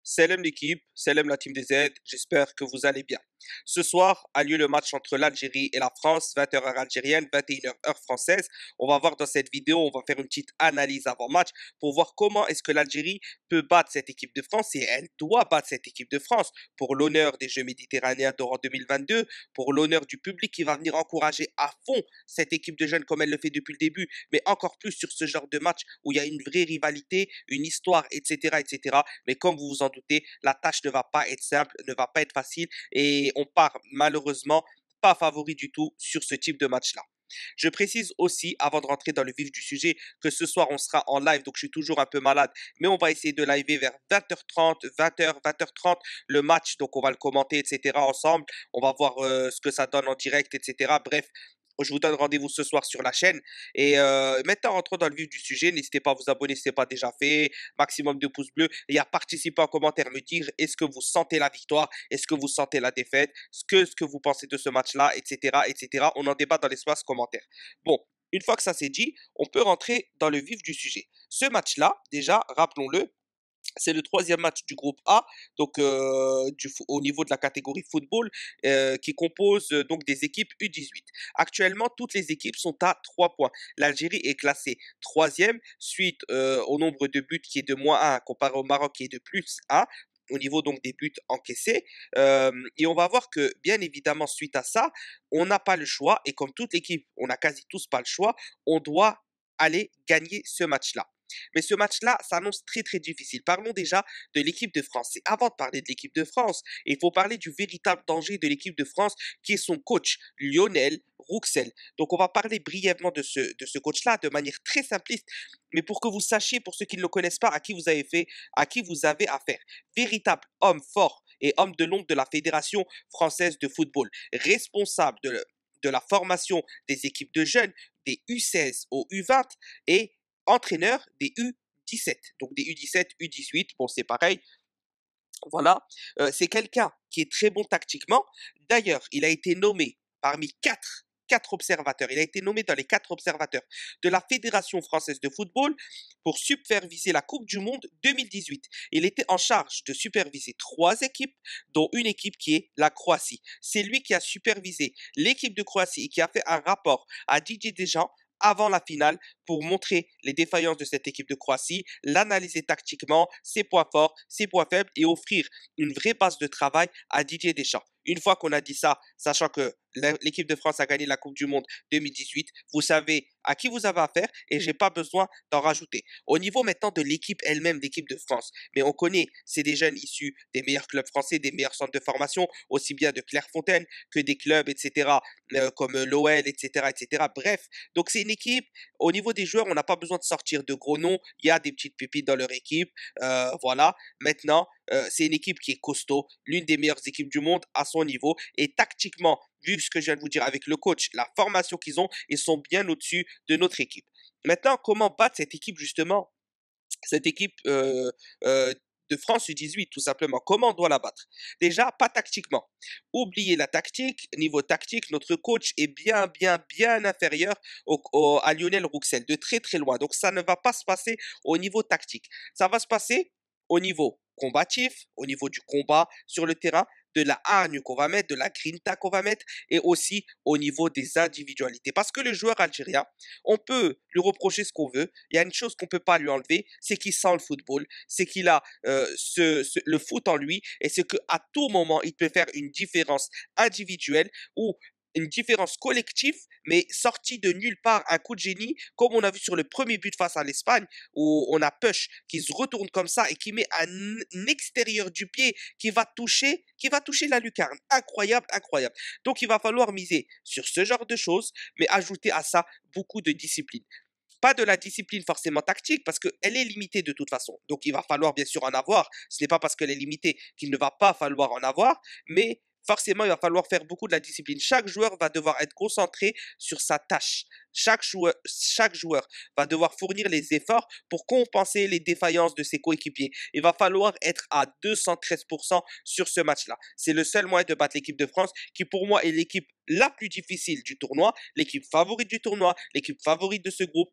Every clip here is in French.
Salam l'équipe, salam la team des Z, j'espère que vous allez bien. Ce soir a lieu le match entre l'Algérie et la France, 20h heure algérienne, 21h heure française. On va voir dans cette vidéo, on va faire une petite analyse avant match pour voir comment est-ce que l'Algérie peut battre cette équipe de France et elle doit battre cette équipe de France pour l'honneur des Jeux méditerranéens d'Oran 2022, pour l'honneur du public qui va venir encourager à fond cette équipe de jeunes comme elle le fait depuis le début, mais encore plus sur ce genre de match où il y a une vraie rivalité, une histoire, etc., etc. Mais comme vous vous en doutez, la tâche ne va pas être simple, ne va pas être facile et on part malheureusement pas favori du tout sur ce type de match-là. Je précise aussi, avant de rentrer dans le vif du sujet, que ce soir on sera en live, donc je suis toujours un peu malade, mais on va essayer de liver vers 20h30, 20h, 20h30 le match, donc on va le commenter, etc. ensemble, on va voir ce que ça donne en direct, etc. Bref, je vous donne rendez-vous ce soir sur la chaîne. Et maintenant, rentrons dans le vif du sujet. N'hésitez pas à vous abonner si ce n'est pas déjà fait. Maximum de pouces bleus. Et à participer en commentaire, me dire est-ce que vous sentez la victoire, est-ce que vous sentez la défaite, ce que vous pensez de ce match-là, etc., etc. On en débat dans l'espace commentaire. Bon, une fois que ça c'est dit, on peut rentrer dans le vif du sujet. Ce match-là, déjà, rappelons-le, c'est le troisième match du groupe A, donc au niveau de la catégorie football, qui compose donc des équipes U18. Actuellement, toutes les équipes sont à 3 points. L'Algérie est classée troisième, suite au nombre de buts qui est de -1 comparé au Maroc qui est de +1 au niveau donc des buts encaissés. Et on va voir que, bien évidemment, suite à ça, on n'a pas le choix, et comme toute l'équipe, on n'a quasi tous pas le choix, on doit aller gagner ce match-là. Mais ce match-là s'annonce très très difficile. Parlons déjà de l'équipe de France. Et avant de parler de l'équipe de France, il faut parler du véritable danger de l'équipe de France, qui est son coach, Lionel Rouxel. Donc on va parler brièvement de ce coach-là de manière très simpliste, mais pour que vous sachiez, pour ceux qui ne le connaissent pas, à qui vous avez affaire. Véritable homme fort et homme de l'ombre de la Fédération française de football, responsable de la formation des équipes de jeunes, des U16 au U20 et entraîneur des U17. Donc des U17, U18, bon c'est pareil, voilà. C'est quelqu'un qui est très bon tactiquement. D'ailleurs, il a été nommé parmi quatre observateurs. Il a été nommé dans les 4 observateurs de la Fédération française de football pour superviser la Coupe du Monde 2018. Il était en charge de superviser 3 équipes, dont une équipe qui est la Croatie. C'est lui qui a supervisé l'équipe de Croatie et qui a fait un rapport à Didier Deschamps avant la finale pour montrer les défaillances de cette équipe de Croatie, l'analyser tactiquement, ses points forts, ses points faibles et offrir une vraie base de travail à Didier Deschamps. Une fois qu'on a dit ça, sachant que l'équipe de France a gagné la Coupe du Monde 2018, vous savez à qui vous avez affaire et j'ai pas besoin d'en rajouter. Au niveau maintenant de l'équipe elle-même, l'équipe de France, mais on connaît, c'est des jeunes issus des meilleurs clubs français, des meilleurs centres de formation, aussi bien de Clairefontaine que des clubs, etc., comme l'OL, etc., etc. Bref, donc c'est une équipe, au niveau des joueurs, on n'a pas besoin de sortir de gros noms, il y a des petites pépites dans leur équipe, voilà. Maintenant, c'est une équipe qui est costaud, l'une des meilleures équipes du monde à son niveau, et tactiquement, vu ce que je viens de vous dire avec le coach, la formation qu'ils ont, ils sont bien au-dessus de notre équipe. Maintenant, comment battre cette équipe justement, cette équipe de France U18 tout simplement. Comment on doit la battre? Déjà, pas tactiquement. Oubliez la tactique. Niveau tactique, notre coach est bien, bien, bien inférieur à Lionel Rouxel, de très, très loin. Donc, ça ne va pas se passer au niveau tactique. Ça va se passer au niveau combatif, au niveau du combat sur le terrain, de la hargne qu'on va mettre, de la grinta qu'on va mettre, et aussi au niveau des individualités. Parce que le joueur algérien, on peut lui reprocher ce qu'on veut. Il y a une chose qu'on ne peut pas lui enlever, c'est qu'il sent le football, c'est qu'il a le foot en lui, et c'est qu'à tout moment, il peut faire une différence individuelle ou une différence collective, mais sortie de nulle part, un coup de génie, comme on a vu sur le premier but face à l'Espagne, où on a Push qui se retourne comme ça et qui met un extérieur du pied qui va toucher la lucarne. Incroyable, incroyable. Donc il va falloir miser sur ce genre de choses, mais ajouter à ça beaucoup de discipline. Pas de la discipline forcément tactique parce qu'elle est limitée de toute façon. Donc il va falloir bien sûr en avoir. Ce n'est pas parce qu'elle est limitée qu'il ne va pas falloir en avoir, mais forcément il va falloir faire beaucoup de la discipline. Chaque joueur va devoir être concentré sur sa tâche. Chaque joueur va devoir fournir les efforts pour compenser les défaillances de ses coéquipiers. Il va falloir être à 213% sur ce match-là. C'est le seul moyen de battre l'équipe de France qui pour moi est l'équipe la plus difficile du tournoi, l'équipe favorite du tournoi, l'équipe favorite de ce groupe.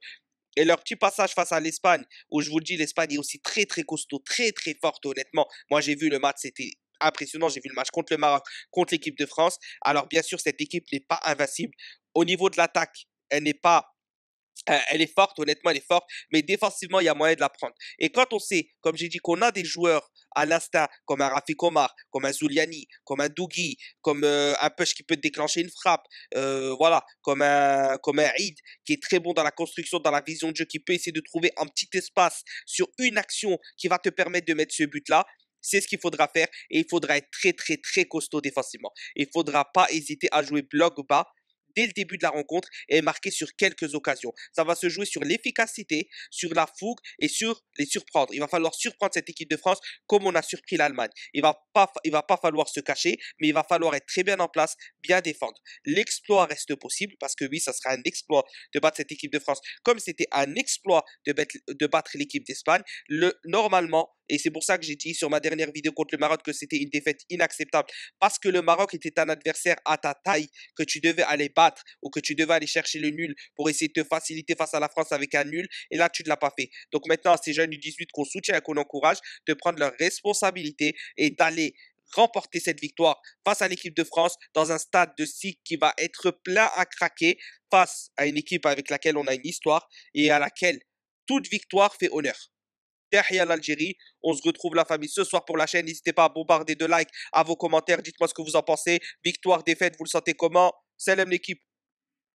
Et leur petit passage face à l'Espagne, où je vous le dis, l'Espagne est aussi très très costaud, très très forte honnêtement. Moi j'ai vu le match, c'était impressionnant. J'ai vu le match contre le Maroc, contre l'équipe de France. Alors bien sûr, cette équipe n'est pas invincible. Au niveau de l'attaque, elle n'est pas elle est forte, honnêtement, elle est forte, mais défensivement, il y a moyen de la prendre. Et quand on sait, comme j'ai dit, qu'on a des joueurs à l'instinct, comme un Rafik Omar, comme un Zuliani, comme un Dougui, comme un Push qui peut déclencher une frappe, voilà, comme un Eid qui est très bon dans la construction, dans la vision de jeu, qui peut essayer de trouver un petit espace sur une action qui va te permettre de mettre ce but-là. C'est ce qu'il faudra faire et il faudra être très très très costaud défensivement. Il ne faudra pas hésiter à jouer bloc bas dès le début de la rencontre et marquer sur quelques occasions. Ça va se jouer sur l'efficacité, sur la fougue et sur les surprendre. Il va falloir surprendre cette équipe de France comme on a surpris l'Allemagne. Il va pas falloir se cacher, mais il va falloir être très bien en place, bien défendre. L'exploit reste possible parce que oui, ça sera un exploit de battre cette équipe de France comme c'était un exploit de battre l'équipe d'Espagne. Normalement, et c'est pour ça que j'ai dit sur ma dernière vidéo contre le Maroc que c'était une défaite inacceptable parce que le Maroc était un adversaire à ta taille que tu devais aller battre ou que tu devais aller chercher le nul pour essayer de te faciliter face à la France avec un nul. Et là, tu ne l'as pas fait. Donc maintenant, ces jeunes U18 qu'on soutient et qu'on encourage de prendre leurs responsabilités et d'aller remporter cette victoire face à l'équipe de France dans un stade de SIC qui va être plein à craquer face à une équipe avec laquelle on a une histoire et à laquelle toute victoire fait honneur. Derrière l'Algérie, on se retrouve la famille ce soir pour la chaîne. N'hésitez pas à bombarder de likes, à vos commentaires. Dites-moi ce que vous en pensez. Victoire, défaite, vous le sentez comment? Salam l'équipe.